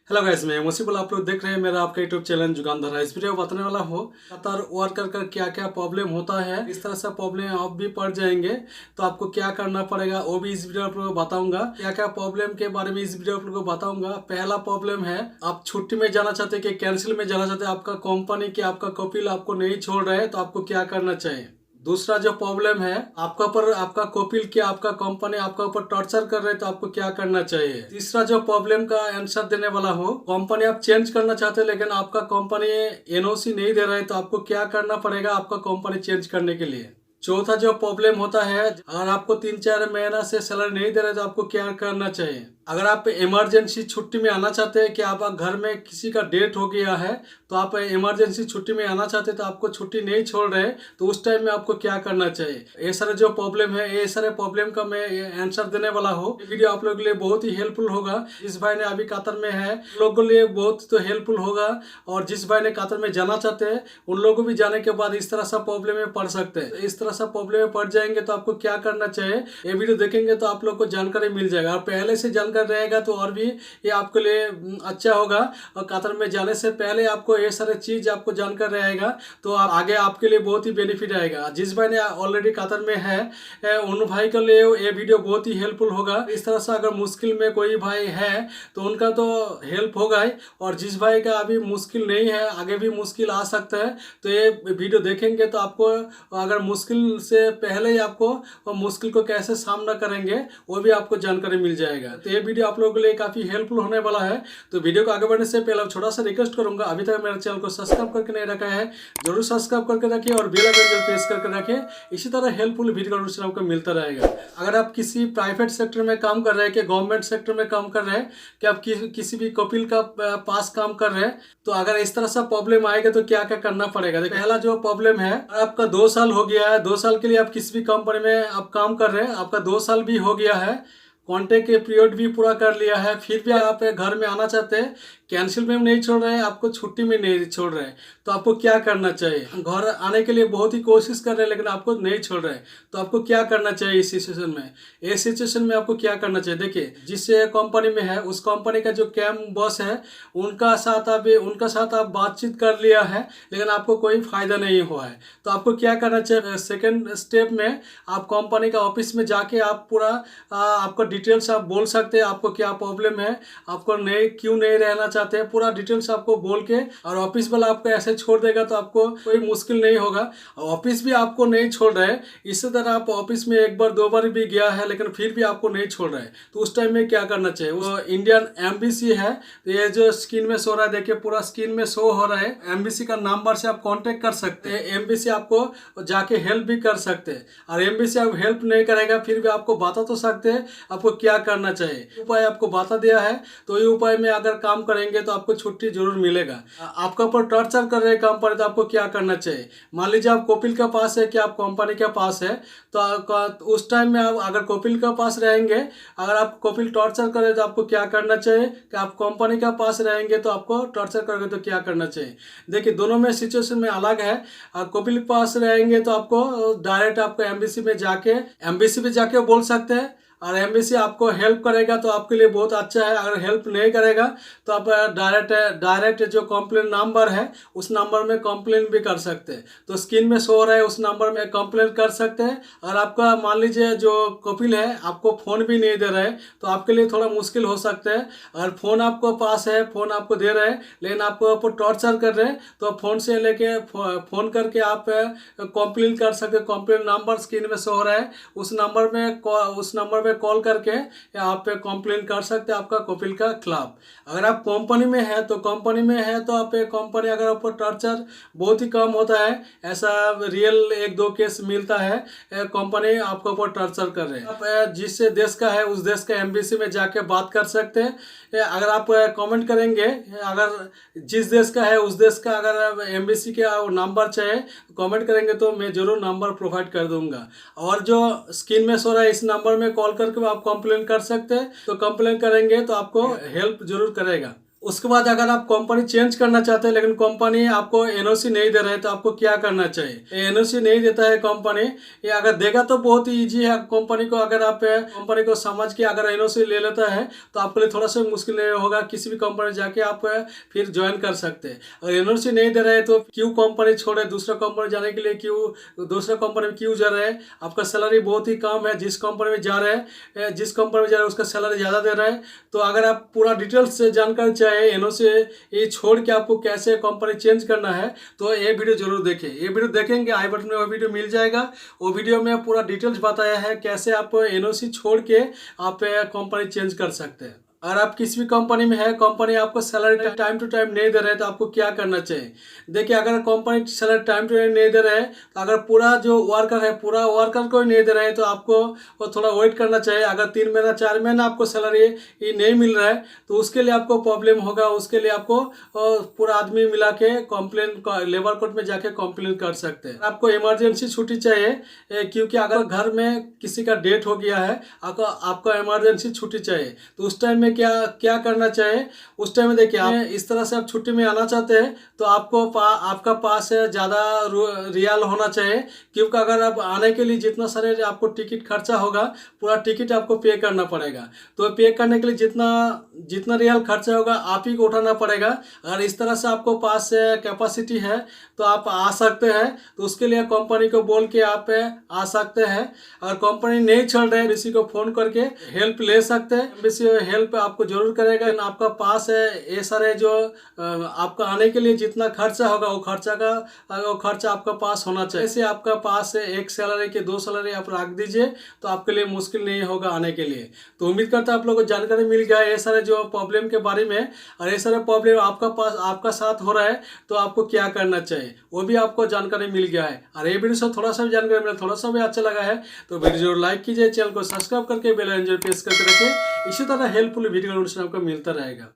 Hello guys, मैं मुसीबल। आप लोग देख रहे हैं मेरा आपका यूट्यूब चैनल जुगानदार है। इस वीडियो में बताने वाला हूँ कतर वर्कर का क्या क्या प्रॉब्लम होता है। इस तरह से प्रॉब्लम आप भी पड़ जाएंगे तो आपको क्या करना पड़ेगा वो भी इस वीडियो आप लोगों को बताऊंगा। क्या क्या प्रॉब्लम के बारे में इस वीडियो आप लोगों को बताऊंगा। पहला प्रॉब्लम है, आप छुट्टी में जाना चाहते हैं कि कैंसिल में जाना चाहते हैं, आपका कंपनी की आपका कपिल आपको नहीं छोड़ रहे हैं तो आपको क्या करना चाहिए। दूसरा जो प्रॉब्लम है, आपका ऊपर आपका कपिल क्या आपका कंपनी आपका ऊपर टॉर्चर कर रहे हैं तो आपको क्या करना चाहिए। तीसरा जो प्रॉब्लम का आंसर देने वाला हूँ, कंपनी आप चेंज करना चाहते हैं लेकिन आपका कंपनी एनओसी नहीं दे रहा है तो आपको क्या करना पड़ेगा आपका कंपनी चेंज करने के लिए। चौथा जो प्रॉब्लम होता है, अगर आपको 3-4 महीना से सैलरी नहीं दे रहे तो आपको क्या करना चाहिए। अगर आप इमरजेंसी छुट्टी में आना चाहते हैं कि आप घर में किसी का डेथ हो गया है तो आप इमरजेंसी छुट्टी में आना चाहते हैं तो आपको छुट्टी नहीं छोड़ रहे तो उस टाइम में आपको क्या करना चाहिए। ये सारे जो प्रॉब्लम है, ये सारे प्रॉब्लम का मैं आंसर देने वाला हूँ। वीडियो आप लोगों के लिए बहुत ही हेल्पफुल होगा। जिस भाई ने अभी कतर में है उन लोगों के लिए बहुत तो हेल्पफुल होगा, और जिस भाई ने कतर में जाना चाहते हैं उन लोगों को भी जाने के बाद इस तरह सा प्रॉब्लम में पड़ सकते हैं। इस तरह सा प्रॉब्लम में पड़ जाएंगे तो आपको क्या करना चाहिए, ये वीडियो देखेंगे तो आप लोग को जानकारी मिल जाएगा। और पहले से जानकारी रहेगा तो और भी ये आपके लिए अच्छा होगा। और कतर में जाने से पहले आपको ये सारे चीज आपको जानकर रहेगा तो आगे आपके लिए बहुत ही बेनिफिट आएगा। जिस भाई ने ऑलरेडी कतर में है उन भाई के लिए ये वीडियो बहुत ही हेल्पफुल होगा। इस तरह से अगर मुश्किल में कोई भाई है तो उनका तो हेल्प होगा ही, और जिस भाई का अभी मुश्किल नहीं है आगे भी मुश्किल आ सकता है तो ये वीडियो देखेंगे तो आपको अगर मुश्किल से पहले ही आपको मुश्किल को कैसे सामना करेंगे वो भी आपको जानकारी मिल जाएगा। तो ये वीडियो आप लोगों के लिए काफी हेल्पफुल होने वाला है। तो वीडियो को आगे बढ़ने से पहले छोटा सा रिक्वेस्ट करूंगा, अभी तक मेरे चैनल को सब्सक्राइब करके नहीं रखा है जरूर सब्सक्राइब करके रखिए और बेल आइकन जरूर प्रेस करके रखिए। इसी तरह हेल्पफुल वीडियो का नोटिफिकेशन आपको मिलता रहेगा। अगर आप किसी प्राइवेट सेक्टर में काम कर रहे हैं कि गवर्नमेंट सेक्टर में काम कर रहे हैं कि आप किसी भी कपिल का पास काम कर रहे हैं तो अगर इस तरह सा प्रॉब्लम आएगा तो क्या क्या करना पड़ेगा। पहला जो प्रॉब्लम है, आपका 2 साल हो गया है, 2 साल के लिए आप किसी भी कंपनी में आप काम कर रहे हैं, आपका 2 साल भी हो गया है, कॉन्ट्रैक्ट के पीरियड भी पूरा कर लिया है, फिर भी आप घर में आना चाहते हैं, कैंसिल में नहीं छोड़ रहे हैं, आपको छुट्टी में नहीं छोड़ रहे हैं तो आपको क्या करना चाहिए। घर आने के लिए बहुत ही कोशिश कर रहे हैं लेकिन आपको नहीं छोड़ रहे हैं तो आपको क्या करना चाहिए इस सिचुएशन में। इस सिचुएशन में आपको क्या करना चाहिए, देखिए जिस कंपनी में है उस कंपनी का जो कैम बॉस है उनका साथ आप बातचीत कर लिया है लेकिन आपको कोई फायदा नहीं हुआ है तो आपको क्या करना चाहिए। सेकेंड स्टेप में आप कंपनी का ऑफिस में जाके आप पूरा आपको डिटेल्स आप बोल सकते हैं, आपको क्या प्रॉब्लम है, आपको क्यों नहीं रहना चाहते हैं, पूरा डिटेल्स आपको बोल के, और ऑफिस वाला आपको ऐसे छोड़ देगा तो आपको कोई मुश्किल नहीं होगा। ऑफिस भी आपको नहीं छोड़ रहे हैं, इसी तरह आप ऑफिस में 1 बार 2 बार भी गया है लेकिन फिर भी आपको नहीं छोड़ रहे हैं तो उस टाइम में क्या करना चाहिए। वो इंडियन एम्बेसी है, तो ये जो स्क्रीन में शो रहा है, देखिए पूरा स्क्रीन में शो हो रहा है, एम्बेसी का नंबर से आप कांटेक्ट कर सकते हैं। एम्बेसी आपको जाके हेल्प भी कर सकते हैं, और एम्बेसी आप हेल्प नहीं करेगा फिर भी आपको बता तो सकते हैं आपको क्या करना चाहिए। उपाय आपको बता दिया है तो ये उपाय में अगर काम करेंगे तो आपको छुट्टी जरूर मिलेगा। आपका ऊपर टॉर्चर कर रहे काम पर तो आपको क्या करना चाहिए। मान लीजिए आप कपिल के पास है कि आप कंपनी के पास है तो उस टाइम में आप अगर कपिल के पास रहेंगे, अगर आप कपिल टॉर्चर करे तो आपको क्या करना चाहिए, कि आप कंपनी के पास रहेंगे तो आपको टॉर्चर करोगे तो क्या करना चाहिए। देखिए दोनों में सिचुएशन में अलग है। कपिल के पास रहेंगे तो आपको डायरेक्ट आपको एम्बेसी में जाके बोल सकते हैं, और एम्बेसी आपको हेल्प करेगा तो आपके लिए बहुत अच्छा है। अगर हेल्प नहीं करेगा तो आप डायरेक्ट जो कंप्लेन नंबर है उस नंबर में कंप्लेन भी कर सकते हैं। तो स्क्रीन में शो हो रहा है उस नंबर में कंप्लेन कर सकते हैं। और आपका मान लीजिए जो कपिल है आपको फ़ोन भी नहीं दे रहा है तो आपके लिए थोड़ा मुश्किल हो सकता है। अगर फ़ोन आपको पास है, फ़ोन आपको दे रहे हैं लेकिन आपको टॉर्चर कर रहे हैं तो फ़ोन से लेके फ़ोन करके आप कंप्लेन कर सकते हैं। कंप्लेन नंबर स्क्रीन में शो हो रहा है, उस नंबर में कॉल करके आप पे कंप्लेन कर सकते हैं आपका कपिल का खिलाफ। अगर आप कंपनी में है तो आप कंपनी अगर आपको टॉर्चर बहुत ही कम होता है, ऐसा रियल 1-2 केस मिलता है कंपनी आपको ऊपर टॉर्चर कर रहे हैं। आप जिस देश का है उस देश का एम्बेसी में जाके बात कर सकते हैं। अगर आप कमेंट करेंगे, अगर जिस देश का है उस देश का अगर एम्बेसी का नंबर चाहिए कमेंट करेंगे तो मैं जरूर नंबर प्रोवाइड कर दूंगा। और जो स्क्रीन में सो रहा है इस नंबर में कॉल करके आप कंप्लेन कर सकते हैं, तो कंप्लेन करेंगे तो आपको हेल्प जरूर करेगा। उसके बाद अगर आप कंपनी चेंज करना चाहते हैं लेकिन कंपनी आपको एनओसी नहीं दे रहे है तो आपको क्या करना चाहिए। एनओसी नहीं देता है कंपनी, ये अगर देगा तो बहुत ही ईजी है कंपनी को। अगर आप कंपनी को समझ के अगर एनओसी ले लेता है तो आपके लिए थोड़ा सा मुश्किल नहीं होगा, किसी भी कंपनी जाके आप फिर ज्वाइन कर सकते हैं। अगर एनओसी नहीं दे रहे है तो क्यों कंपनी छोड़े, दूसरा कंपनी जाने के लिए क्यों दूसरा कंपनी में क्यों जा रहे हैं। आपका सैलरी बहुत ही कम है, जिस कंपनी में जा रहे हैं उसका सैलरी ज़्यादा दे रहा है। तो अगर आप पूरा डिटेल्स से जानकारी चाहे एनओसी ये छोड़ के आपको कैसे कंपनी चेंज करना है तो ये वीडियो जरूर देखें। ये वीडियो देखेंगे आई बटन में वो वीडियो मिल जाएगा। वो वीडियो में पूरा डिटेल्स बताया है कैसे आप एनओसी छोड़ के आप कंपनी चेंज कर सकते हैं। अगर आप किसी भी कंपनी में है, कंपनी आपको सैलरी टाइम टू टाइम नहीं दे रहे तो आपको क्या करना चाहिए। देखिए, अगर company salary time to time नहीं दे रहे हैं तो अगर पूरा जो वर्कर है पूरा वर्कर को ही नहीं दे रहे हैं तो आपको वो थोड़ा वेट करना चाहिए। अगर 3 महीना 4 महीना आपको सैलरी ये नहीं मिल रहा है तो उसके लिए आपको प्रॉब्लम होगा। उसके लिए आपको पूरा आदमी मिला के कंप्लेन लेबर कोर्ट में जाके कंप्लेन कर सकते हैं। आपको इमरजेंसी छुट्टी चाहिए क्योंकि अगर घर में किसी का डेथ हो गया है, आपको इमरजेंसी छुट्टी चाहिए तो उस टाइम में क्या करना चाहिए। उस टाइम में देखिए, इस तरह से आप छुट्टी में आना चाहते हैं तो आपका पास ज़्यादा रियाल होना चाहिए, क्योंकि अगर आप आने के लिए जितना सारे आपको टिकट खर्चा होगा पूरा टिकट आपको पे करना पड़ेगा। तो पे करने के लिए जितना रियाल खर्चा होगा आप ही को उठाना पड़ेगा। अगर इस तरह से आपको पास कैपेसिटी है तो आप आ सकते हैं, तो उसके लिए कंपनी को बोल के आप आ सकते हैं। अगर कंपनी नहीं चल रहे एम्बेसी को फ़ोन करके हेल्प ले सकते हैं। एम्बेसी हेल्प आपको जरूर करेगा। आपका पास है ये सारे जो आपका आने के लिए जितना खर्चा होगा वो खर्चा आपका पास होना चाहिए। ऐसे आपका पास है 1 सैलरी के 2 सैलरी आप रख दीजिए तो आपके लिए मुश्किल नहीं होगा आने के लिए। तो उम्मीद करता हूं आप लोगों को जानकारी मिल गया है ये सारे जो प्रॉब्लम के बारे में। और ये सारे प्रॉब्लम आपका साथ हो रहा है तो आपको क्या करना चाहिए वो भी आपको जानकारी मिल गया है। और ये वीडियो से थोड़ा सा भी जानकारी मिला, थोड़ा सा भी अच्छा लगा है तो वीडियो जरूर लाइक कीजिए, चैनल को सब्सक्राइब करके बेल आइकन प्रेस करके रखिए। इसी तरह हेल्पफुल वीडियो नोटिफिकेशन आपको मिलता रहेगा।